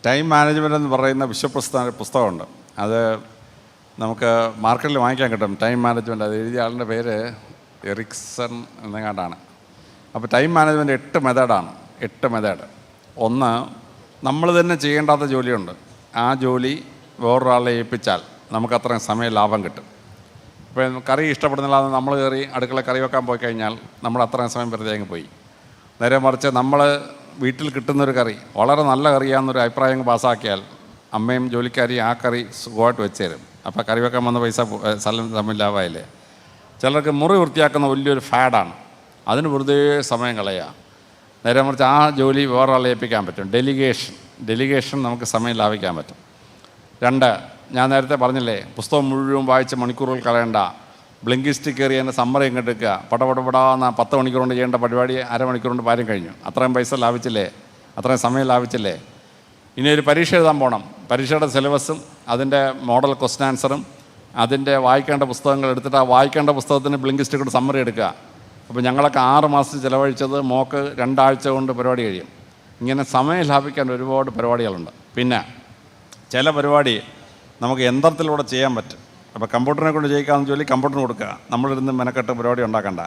Time management എന്ന് പറയുന്ന വിശ്വപ്രസ്ഥാന പുസ്തകമുണ്ട്. അത് നമുക്ക് മാർക്കറ്റിൽ വാങ്ങിക്കാൻ കിട്ടും. ടൈം മാനേജ്മെൻറ്റ് അത് എഴുതിയ ആളുടെ പേര് എറിക്സൺ എന്നെങ്ങാണ്ടാണ്. അപ്പോൾ ടൈം മാനേജ്മെൻറ്റ് 8 മെത്തേഡാണ്. 8 മെത്തേഡ്. ഒന്ന്, നമ്മൾ തന്നെ ചെയ്യേണ്ടാത്ത ജോലിയുണ്ട്. ആ ജോലി വേറൊരാളെ ഏൽപ്പിച്ചാൽ നമുക്ക് അത്രയും സമയം ലാഭം കിട്ടും. ഇപ്പോൾ കറി ഇഷ്ടപ്പെടുന്നില്ലാതെ നമ്മൾ കയറി അടുക്കള കറി വെക്കാൻ പോയി കഴിഞ്ഞാൽ നമ്മൾ അത്രയും സമയം വെറുതെ അങ്ങ് പോയി. നേരെ മറിച്ച് നമ്മൾ വീട്ടിൽ കിട്ടുന്നൊരു കറി വളരെ നല്ല കറിയാണെന്നൊരു അഭിപ്രായം പാസ്സാക്കിയാൽ അമ്മയും ജോലിക്കാരിയും ആ കറി സുഖമായിട്ട് വെച്ച് തരും. അപ്പോൾ കറി വെക്കാൻ വന്ന പൈസ സ്ഥലം തമ്മിൽ ലാഭമായില്ലേ. ചിലർക്ക് മുറി വൃത്തിയാക്കുന്ന വലിയൊരു ഫാഡാണ്, അതിന് വെറുതെ സമയം കളയുക. നേരെ മറിച്ച് ആ ജോലി വേറൊരാളെ ഏൽപ്പിക്കാൻ പറ്റും. ഡെലിഗേഷൻ നമുക്ക് സമയം ലാഭിക്കാൻ പറ്റും. 2, ഞാൻ നേരത്തെ പറഞ്ഞില്ലേ, പുസ്തകം മുഴുവൻ വായിച്ച് മണിക്കൂറുകൾ കളയണ്ട. ബ്ലിങ്കിസ്റ്റിക് കയറി അതിൻ്റെ സമ്മറി ഇങ്ങോട്ട് എടുക്കുക. പടപടപടാന്ന് 10 മണിക്കൂർ കൊണ്ട് ചെയ്യേണ്ട പരിപാടി അരമണിക്കൂർ കൊണ്ട് പാരം കഴിഞ്ഞു. അത്രയും പൈസ ലാഭിച്ചില്ലേ, അത്രയും സമയം ലാഭിച്ചില്ലേ. ഇനി ഒരു പരീക്ഷ എഴുതാൻ പോകണം. പരീക്ഷയുടെ സിലബസും അതിൻ്റെ മോഡൽ ക്വസ്റ്റ്യൻ ആൻസറും അതിൻ്റെ വായിക്കേണ്ട പുസ്തകങ്ങൾ എടുത്തിട്ട് ആ വായിക്കേണ്ട പുസ്തകത്തിന് ബ്ലിങ്കിസ്റ്റിക് സമ്മറി എടുക്കുക. അപ്പോൾ ഞങ്ങളൊക്കെ 6 മാസം ചിലവഴിച്ചത് മോക്ക് 2 ആഴ്ച കൊണ്ട് പരിപാടി കഴിയും. ഇങ്ങനെ സമയം ലാഭിക്കാൻ ഒരുപാട് പരിപാടികളുണ്ട്. പിന്നെ ചില പരിപാടി നമുക്ക് യന്ത്രത്തിലൂടെ ചെയ്യാൻ പറ്റും. അപ്പോൾ കമ്പ്യൂട്ടറിനെ കൊണ്ട് ചെയ്യിക്കാവുന്ന ജോലി കമ്പ്യൂട്ടറിന് കൊടുക്കുക, നമ്മളിരുന്ന് മെനക്കെട്ട് പരിപാടി ഉണ്ടാക്കണ്ട.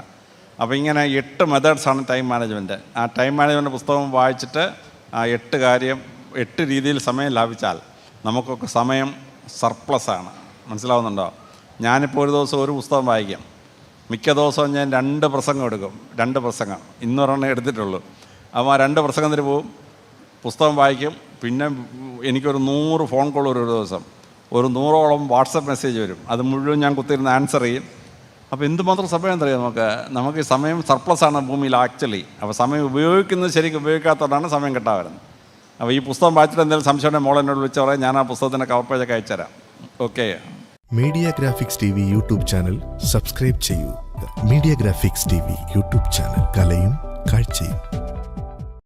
അപ്പോൾ ഇങ്ങനെ 8 മെത്തേഡ്സാണ് ടൈം മാനേജ്മെൻറ്റ്. ആ ടൈം മാനേജ്മെൻറ്റ് പുസ്തകം വായിച്ചിട്ട് ആ 8 രീതിയിൽ സമയം ലാഭിച്ചാൽ നമുക്കൊക്കെ സമയം സർപ്ലസാണ്. മനസ്സിലാവുന്നുണ്ടോ? ഞാനിപ്പോൾ ഒരു ദിവസം ഒരു പുസ്തകം വായിക്കും. മിക്ക ദിവസവും ഞാൻ 2 പ്രസംഗം എടുക്കും. 2 പ്രസംഗം ഇന്നൊരെണ്ണം എടുത്തിട്ടുള്ളൂ. അപ്പോൾ ആ 2 പ്രസംഗത്തിന് പോവും, പുസ്തകം വായിക്കും. പിന്നെ എനിക്കൊരു 100 ഫോൺ കോൾ ഒരു ദിവസം, ഒരു 100ഓളം വാട്സപ്പ് മെസ്സേജ് വരും. അത് മുഴുവൻ ഞാൻ കുത്തിയിരുന്ന് ആൻസർ ചെയ്യും. അപ്പോൾ എന്തുമാത്രം സമയം എന്തറിയാം നമുക്ക് ഈ സമയം സർപ്ലസാണ് ഭൂമിയിൽ ആക്ച്വലി. അപ്പോൾ സമയം ഉപയോഗിക്കുന്നത് ശരിക്കും ഉപയോഗിക്കാത്തതുകൊണ്ടാണ് സമയം കിട്ടാറുന്നത്. അപ്പോൾ ഈ പുസ്തകം വായിച്ചിട്ട് എന്തെങ്കിലും സംശയം മോൾ എന്നോട് വിളിച്ച് പറയാം, ഞാൻ ആ പുസ്തകത്തിൻ്റെ കവർ പേജൊക്കെ അയച്ചുതരാം. Okay. Media graphics TV YouTube channel subscribe ചെയ്യൂ. Media graphics TV YouTube channel, കലയും കാഴ്ചയും.